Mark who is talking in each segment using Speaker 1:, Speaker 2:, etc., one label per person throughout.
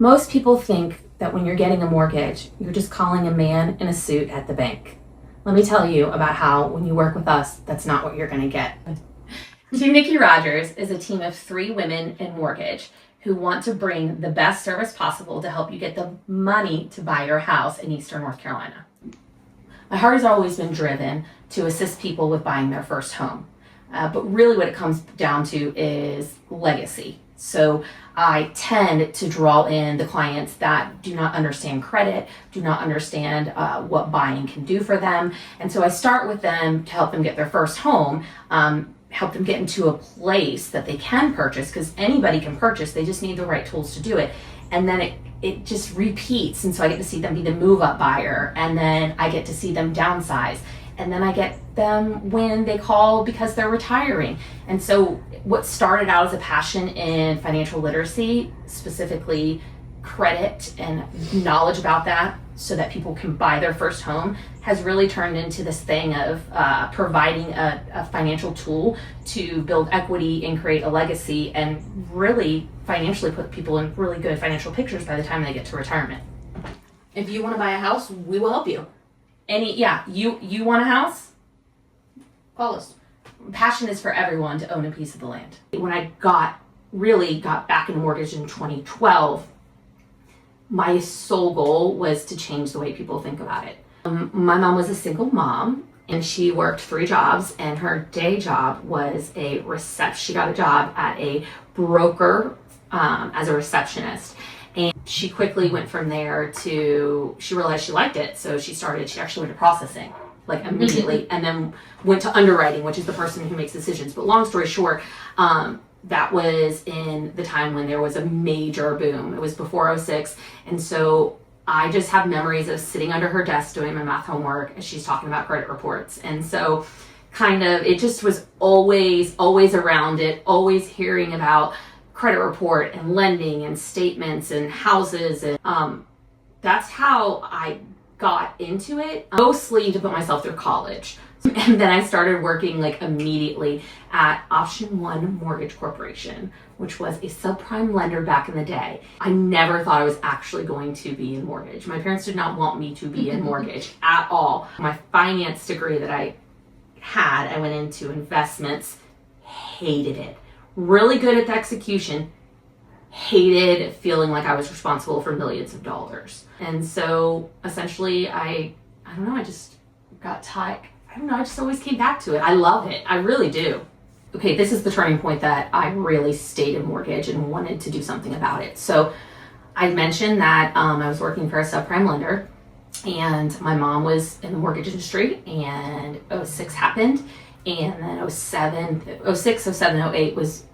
Speaker 1: Most people think that when you're getting a mortgage, you're just calling a man in a suit at the bank. Let me tell you about how when you work with us, that's not what you're going to get. Team Nikki Rogers is a team of 3 women in mortgage who want to bring the best service possible to help you get the money to buy your house in Eastern North Carolina. My heart has always been driven to assist people with buying their first home. But really what it comes down to is legacy. So I tend to draw in the clients that do not understand credit, do not understand what buying can do for them. And so I start with them to help them get their first home, help them get into a place that they can purchase, because anybody can purchase, they just need the right tools to do it. And then it just repeats. And so I get to see them be the move-up buyer, and then I get to see them downsize. And then I get them when they call because they're retiring. And so what started out as a passion in financial literacy, specifically credit and knowledge about that so that people can buy their first home, has really turned into this thing of providing a financial tool to build equity and create a legacy and really financially put people in really good financial pictures by the time they get to retirement. If you want to buy a house, we will help you. You want a house? Call us. Passion is for everyone to own a piece of the land. When I got back into mortgage in 2012, my sole goal was to change the way people think about it. My mom was a single mom, and she worked 3 jobs, and her day job was she got a job at a broker as a receptionist. And she quickly went from there she realized she liked it. So she actually went to processing, like immediately, and then went to underwriting, which is the person who makes decisions. But long story short, that was in the time when there was a major boom. It was before '06. And so I just have memories of sitting under her desk doing my math homework as she's talking about credit reports. And so it just was always around it, always hearing about credit report and lending and statements and houses, and that's how I got into it, mostly to put myself through college. And then I started working immediately at Option 1 Mortgage Corporation, which was a subprime lender back in the day. I never thought I was actually going to be in mortgage. My parents did not want me to be in mortgage at all. My finance degree that I had, I went into investments, hated it. Really good at the execution, hated feeling like I was responsible for millions of dollars. And so essentially I just got tired. I just always came back to it. I love it. I really do. Okay, this is the turning point that I really stayed in mortgage and wanted to do something about it. So I mentioned that I was working for a subprime lender, and my mom was in the mortgage industry, and '06 happened. And then '06, '07, '08 was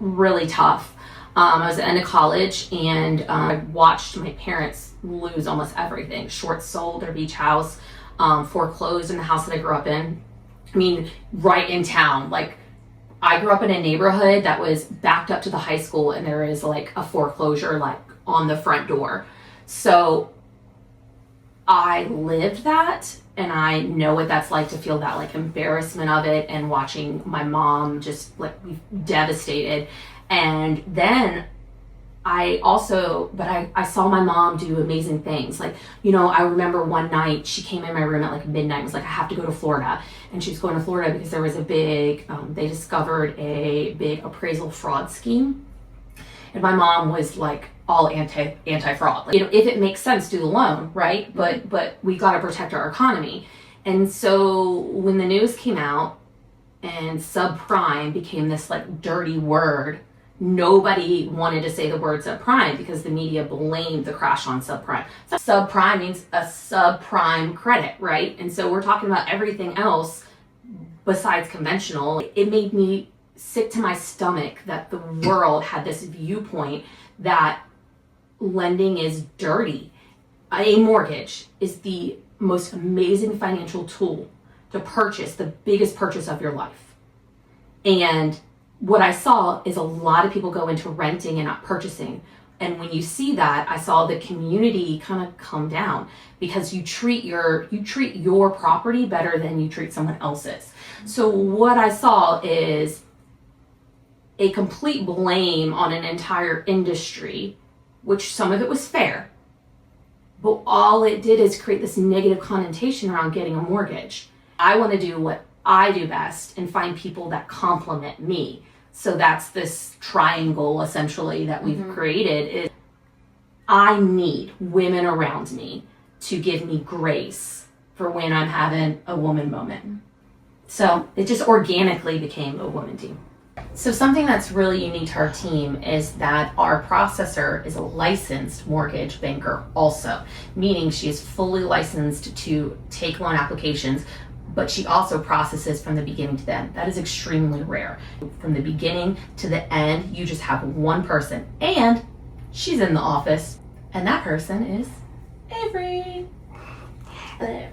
Speaker 1: really tough. I was at the end of college, and I watched my parents lose almost everything. Short sold their beach house, foreclosed in the house that I grew up in. I mean, right in town. I grew up in a neighborhood that was backed up to the high school, and there is a foreclosure on the front door. So I lived that, and I know what that's like to feel that embarrassment of it, and watching my mom just be devastated. And then I saw my mom do amazing things. I remember one night she came in my room at midnight and was like, I have to go to Florida. And she was going to Florida because there was they discovered a big appraisal fraud scheme. And my mom was all anti-fraud. If it makes sense, do the loan, right? But we got to protect our economy. And so when the news came out and subprime became this dirty word, nobody wanted to say the word subprime because the media blamed the crash on subprime. So subprime means a subprime credit, right? And so we're talking about everything else besides conventional. It made me sick to my stomach that the world had this viewpoint that lending is dirty. A mortgage is the most amazing financial tool to purchase the biggest purchase of your life. And what I saw is a lot of people go into renting and not purchasing. And when you see that, I saw the community kind of come down because you treat your property better than you treat someone else's. So what I saw is a complete blame on an entire industry which some of it was fair, but all it did is create this negative connotation around getting a mortgage. I want to do what I do best and find people that complement me. So that's this triangle essentially that we've created. Is I need women around me to give me grace for when I'm having a woman moment. So it just organically became a woman team. So something that's really unique to our team is that our processor is a licensed mortgage banker also, meaning she is fully licensed to take loan applications, but she also processes from the beginning to the end. That is extremely rare. From the beginning to the end, you just have one person, and she's in the office, and that person is Avery. Hello.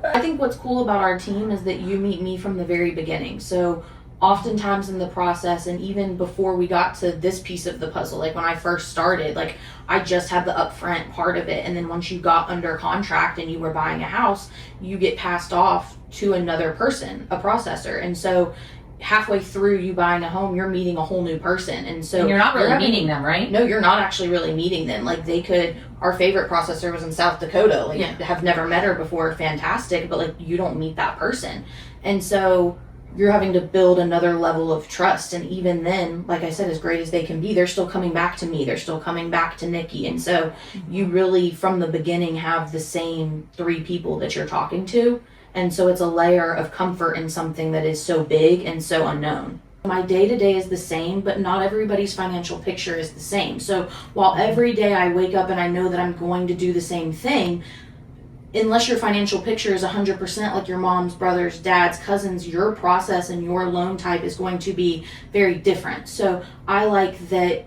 Speaker 2: I think what's cool about our team is that you meet me from the very beginning. So oftentimes in the process, and even before we got to this piece of the puzzle, like when I first started, like I just had the upfront part of it, and then once you got under contract and you were buying a house, you get passed off to another person, a processor. And so halfway through you buying a home, you're meeting a whole new person. And so
Speaker 1: And you're not really meeting them, right?
Speaker 2: No, you're not actually really meeting them. Like they could, our favorite processor was in South Dakota, like have never met her before, fantastic, but like you don't meet that person. And so you're having to build another level of trust. And even then, like I said, as great as they can be, they're still coming back to me. They're still coming back to Nikki. And so you really, from the beginning, have the same three people that you're talking to. And so it's a layer of comfort in something that is so big and so unknown. My day-to-day is the same, but not everybody's financial picture is the same. So while every day I wake up and I know that I'm going to do the same thing, unless your financial picture is 100% like your mom's, brother's, dad's, cousins, your process and your loan type is going to be very different. So I like that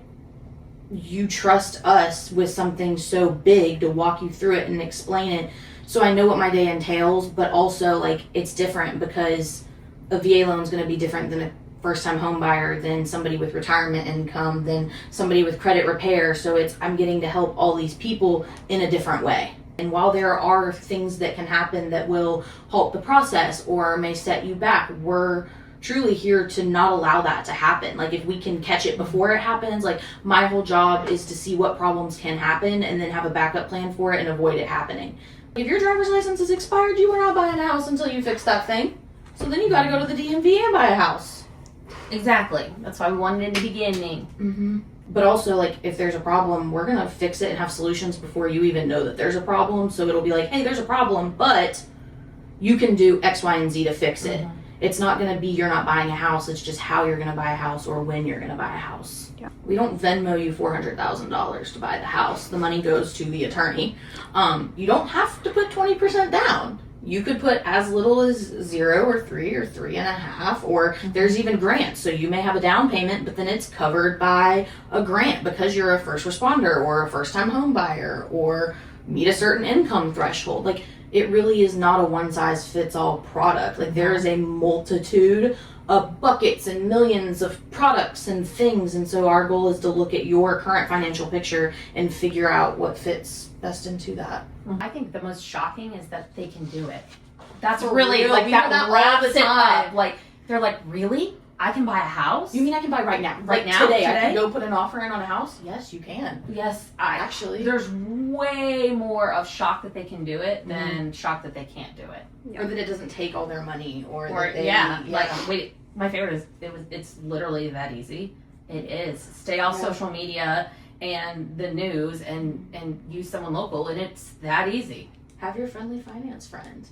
Speaker 2: you trust us with something so big to walk you through it and explain it. So I know what my day entails, but also like it's different because a VA loan is going to be different than a first-time home buyer, than somebody with retirement income, than somebody with credit repair. So I'm getting to help all these people in a different way. And while there are things that can happen that will halt the process or may set you back, we're truly here to not allow that to happen. Like if we can catch it before it happens, like my whole job is to see what problems can happen and then have a backup plan for it and avoid it happening. If your driver's license is expired, you are not buying a house until you fix that thing. So then you got to go to the DMV and buy a house.
Speaker 1: Exactly. That's why we wanted in the beginning.
Speaker 2: But also, like, if there's a problem, we're going to fix it and have solutions before you even know that there's a problem. So it'll be like, hey, there's a problem, but you can do X, Y, and Z to fix it. It's not going to be you're not buying a house. It's just how you're going to buy a house or when you're going to buy a house. Yeah. We don't Venmo you $400,000 to buy the house. The money goes to the attorney. You don't have to put 20% down. You could put as little as 0 or 3 or 3.5, or there's even grants. So you may have a down payment, but then it's covered by a grant because you're a first responder or a first-time home buyer or meet a certain income threshold. Like it really is not a one-size-fits-all product. Like there is a multitude of buckets and millions of products and things. And so our goal is to look at your current financial picture and figure out what fits best into that.
Speaker 1: I think the most shocking is that they can do it. That's
Speaker 2: For
Speaker 1: really
Speaker 2: real,
Speaker 1: like
Speaker 2: we
Speaker 1: that
Speaker 2: hear that all
Speaker 1: wraps
Speaker 2: the
Speaker 1: it
Speaker 2: time.
Speaker 1: up. Like they're like, really? I can buy a house?
Speaker 2: You mean I can buy right now?
Speaker 1: Right
Speaker 2: Like
Speaker 1: now?
Speaker 2: Today? I
Speaker 1: Today?
Speaker 2: can go put an offer in on a house? Yes, you can.
Speaker 1: Yes,
Speaker 2: Actually.
Speaker 1: There's way more of shock that they can do it than shock that they can't do it.
Speaker 2: Yeah. Or that it doesn't take all their money, or
Speaker 1: Or
Speaker 2: that they,
Speaker 1: like wait, my favorite is it's literally that easy. It is. Stay off social media and the news and use someone local, and it's that easy.
Speaker 2: Have your friendly finance friend.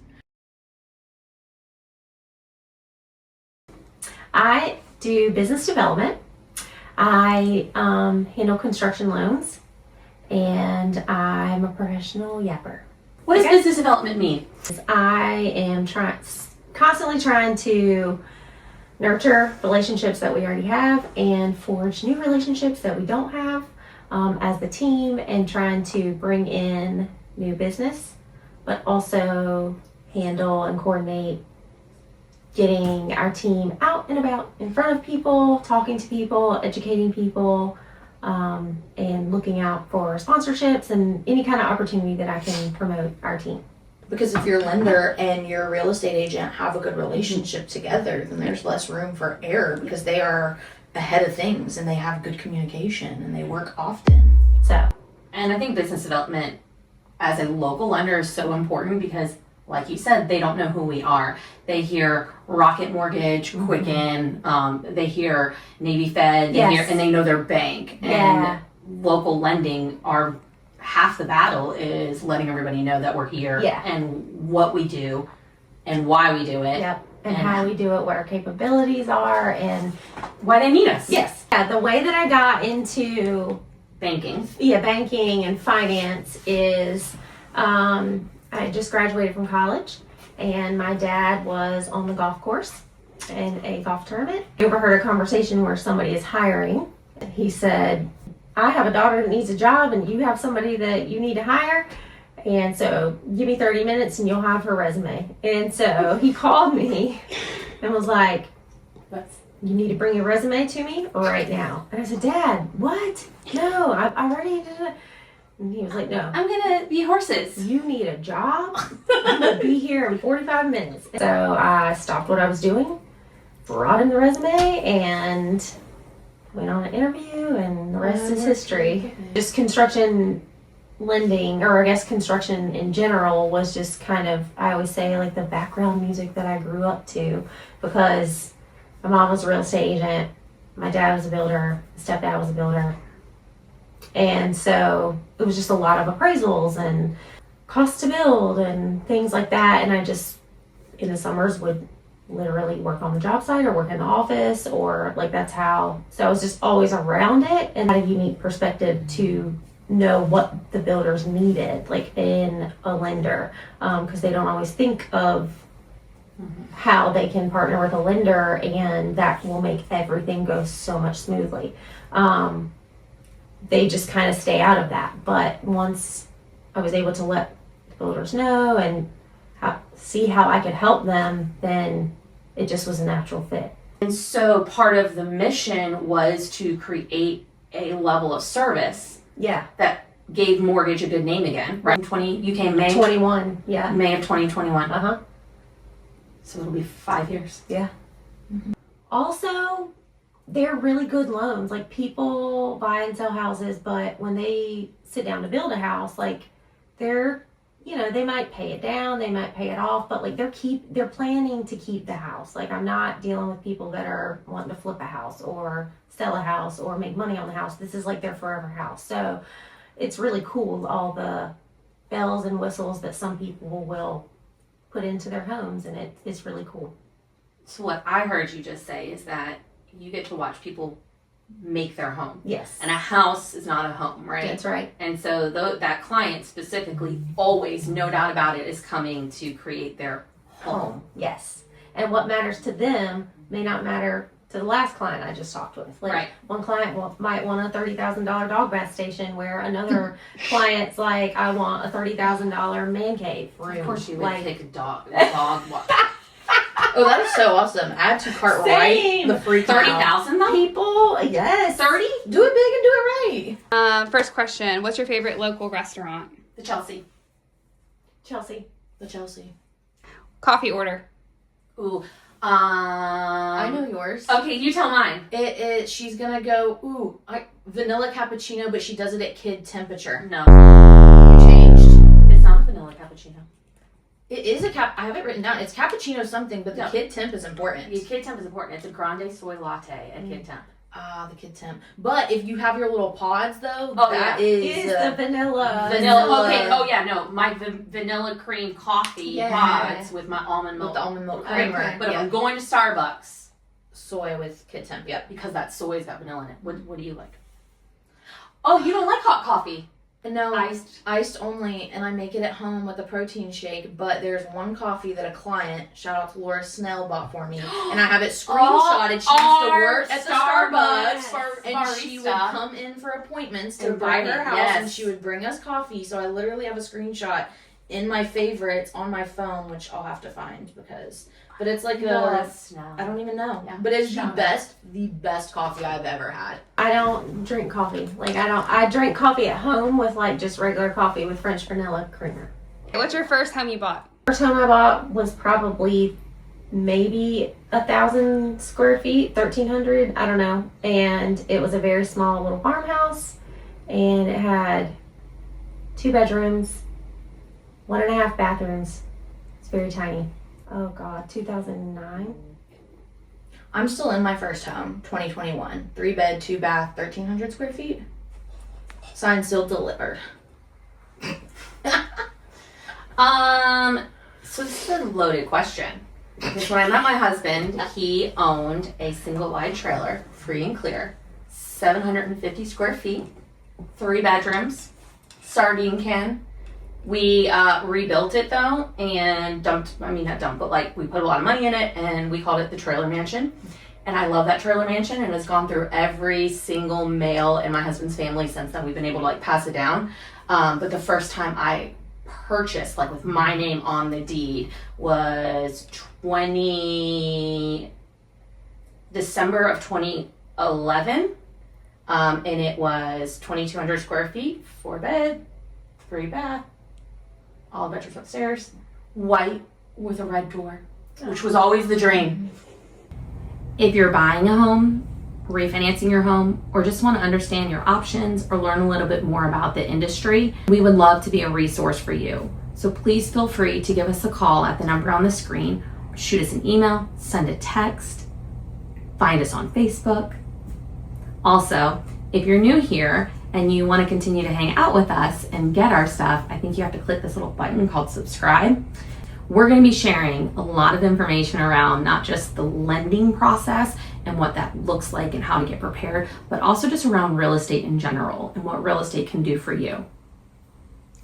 Speaker 3: I do business development. I handle construction loans, and I'm a professional yapper.
Speaker 1: What does business development mean?
Speaker 3: I am constantly trying to nurture relationships that we already have and forge new relationships that we don't have as the team, and trying to bring in new business, but also handle and coordinate getting our team out and about in front of people, talking to people, educating people, and looking out for sponsorships and any kind of opportunity that I can promote our team.
Speaker 2: Because if your lender and your real estate agent have a good relationship together, then there's less room for error because they are ahead of things, and they have good communication, and they work often.
Speaker 3: So,
Speaker 1: And I think business development as a local lender is so important because, like you said, they don't know who we are. They hear Rocket Mortgage, Quicken, they hear Navy Fed, and they know their bank.
Speaker 3: Yeah.
Speaker 1: And local lending, half the battle is letting everybody know that we're here and what we do and why we do it.
Speaker 3: Yep. And how we do it, what our capabilities are, and
Speaker 1: why they need us.
Speaker 3: Yes. Yeah, the way that I got into
Speaker 1: Banking.
Speaker 3: Yeah, banking and finance is I just graduated from college, and my dad was on the golf course in a golf tournament. I overheard a conversation where somebody is hiring. He said, I have a daughter that needs a job, and you have somebody that you need to hire. And so give me 30 minutes and you'll have her resume. And so he called me and was like, you need to bring your resume to me right now. And I said, Dad, what? No, I already did it. And he was like, no.
Speaker 1: I'm going to be horses.
Speaker 3: You need a job? I'm going to be here in 45 minutes. So I stopped what I was doing, brought him the resume, and went on an interview, and the rest is history. Just construction lending, or I guess construction in general, was just kind of, I always say, like the background music that I grew up to, because my mom was a real estate agent, my dad was a builder, my stepdad was a builder, and so it was just a lot of appraisals and cost to build and things like that. And I just in the summers would literally work on the job site or work in the office, or like that's how, so I was just always around it and had a unique perspective to know what the builders needed, like in a lender, because they don't always think of how they can partner with a lender, and that will make everything go so much smoothly. They just kind of stay out of that. But once I was able to let the builders know and see how I could help them, then it just was a natural fit.
Speaker 1: And so part of the mission was to create a level of service that gave mortgage a good name again, right? You came May
Speaker 3: 21,
Speaker 1: May of 2021.
Speaker 3: Uh-huh.
Speaker 1: So it'll be 5 years.
Speaker 3: Yeah. Mm-hmm. Also, they're really good loans. Like, people buy and sell houses, but when they sit down to build a house, like, they're, they might pay it down, they might pay it off, but like they're planning to keep the house. Like, I'm not dealing with people that are wanting to flip a house or sell a house or make money on the house. This is like their forever house. So it's really cool, all the bells and whistles that some people will put into their homes, and it's really cool.
Speaker 1: So what I heard you just say is that you get to watch people make their home.
Speaker 3: Yes.
Speaker 1: And a house is not a home, right?
Speaker 3: That's right.
Speaker 1: And so that client specifically, always, no doubt about it, is coming to create their home.
Speaker 3: Yes. And what matters to them may not matter to the last client I just talked with. Like,
Speaker 1: right.
Speaker 3: One client might want a $30,000 dog bath station, where another client's like, I want a $30,000 man cave room.
Speaker 1: Of course you would pick a dog.
Speaker 2: Oh, that is so awesome. Add to cart right the free
Speaker 1: 30,000 though?
Speaker 3: People, yes.
Speaker 1: 30?
Speaker 2: Do it big and do it right.
Speaker 4: First question, what's your favorite local restaurant?
Speaker 1: The Chelsea.
Speaker 2: The Chelsea.
Speaker 4: Coffee order.
Speaker 1: Ooh.
Speaker 2: I know yours.
Speaker 1: Okay, you tell mine.
Speaker 2: She's gonna go, vanilla cappuccino, but she does it at kid temperature.
Speaker 1: No.
Speaker 2: You changed.
Speaker 1: It's not a vanilla cappuccino.
Speaker 2: It is I have it written down. It's cappuccino something, but the kid temp is important.
Speaker 1: The kid temp is important. It's a grande soy latte at kid temp.
Speaker 2: Ah, the kid temp. But if you have your little pods, though,
Speaker 1: that
Speaker 3: is the vanilla.
Speaker 1: Vanilla. Okay. Oh yeah. No, my vanilla cream coffee pods with my almond milk.
Speaker 2: With the almond milk creamer.
Speaker 1: Okay. But if I'm going to Starbucks,
Speaker 2: soy with kid temp. Yep.
Speaker 1: Because that soy's got vanilla in it. What do you like? Oh, you don't like hot coffee?
Speaker 2: No, iced only, and I make it at home with a protein shake. But there's one coffee that a client, shout out to Laura Snell, bought for me, and I have it screenshotted. She used to work at the Starbucks, and she would come in for appointments to buy her house, and she would bring us coffee. So I literally have a screenshot in my favorites on my phone, which I'll have to find but it's like I don't even know. Yeah. But it's the best coffee I've ever had.
Speaker 3: I don't drink coffee. I drink coffee at home with like just regular coffee with French vanilla creamer.
Speaker 4: What's your first home you bought?
Speaker 3: First home I bought was probably maybe 1,000 square feet, 1,300, I don't know. And it was a very small little farmhouse, and it had 2 bedrooms, 1.5 bathrooms. It's very tiny. Oh God, 2009.
Speaker 2: I'm still in my first home, 2021. 3 bed, 2 bath, 1,300 square feet. Signed, sealed, delivered.
Speaker 1: So this is a loaded question. Because when I met my husband, he owned a single wide trailer, free and clear, 750 square feet, 3 bedrooms, sardine can. We rebuilt it though and we put a lot of money in it and we called it the trailer mansion. And I love that trailer mansion, and it's gone through every single male in my husband's family since then. We've been able to like pass it down. But the first time I purchased, like with my name on the deed, was December of 2011. And it was 2,200 square feet, 4 bed, 3 bath, all bedrooms upstairs, white with a red door, which was always the dream. If you're buying a home, refinancing your home, or just want to understand your options or learn a little bit more about the industry, we would love to be a resource for you. So please feel free to give us a call at the number on the screen, or shoot us an email, send a text, find us on Facebook. Also, if you're new here and you want to continue to hang out with us and get our stuff, I think you have to click this little button called subscribe. We're going to be sharing a lot of information around not just the lending process and what that looks like and how to get prepared, but also just around real estate in general and what real estate can do for you.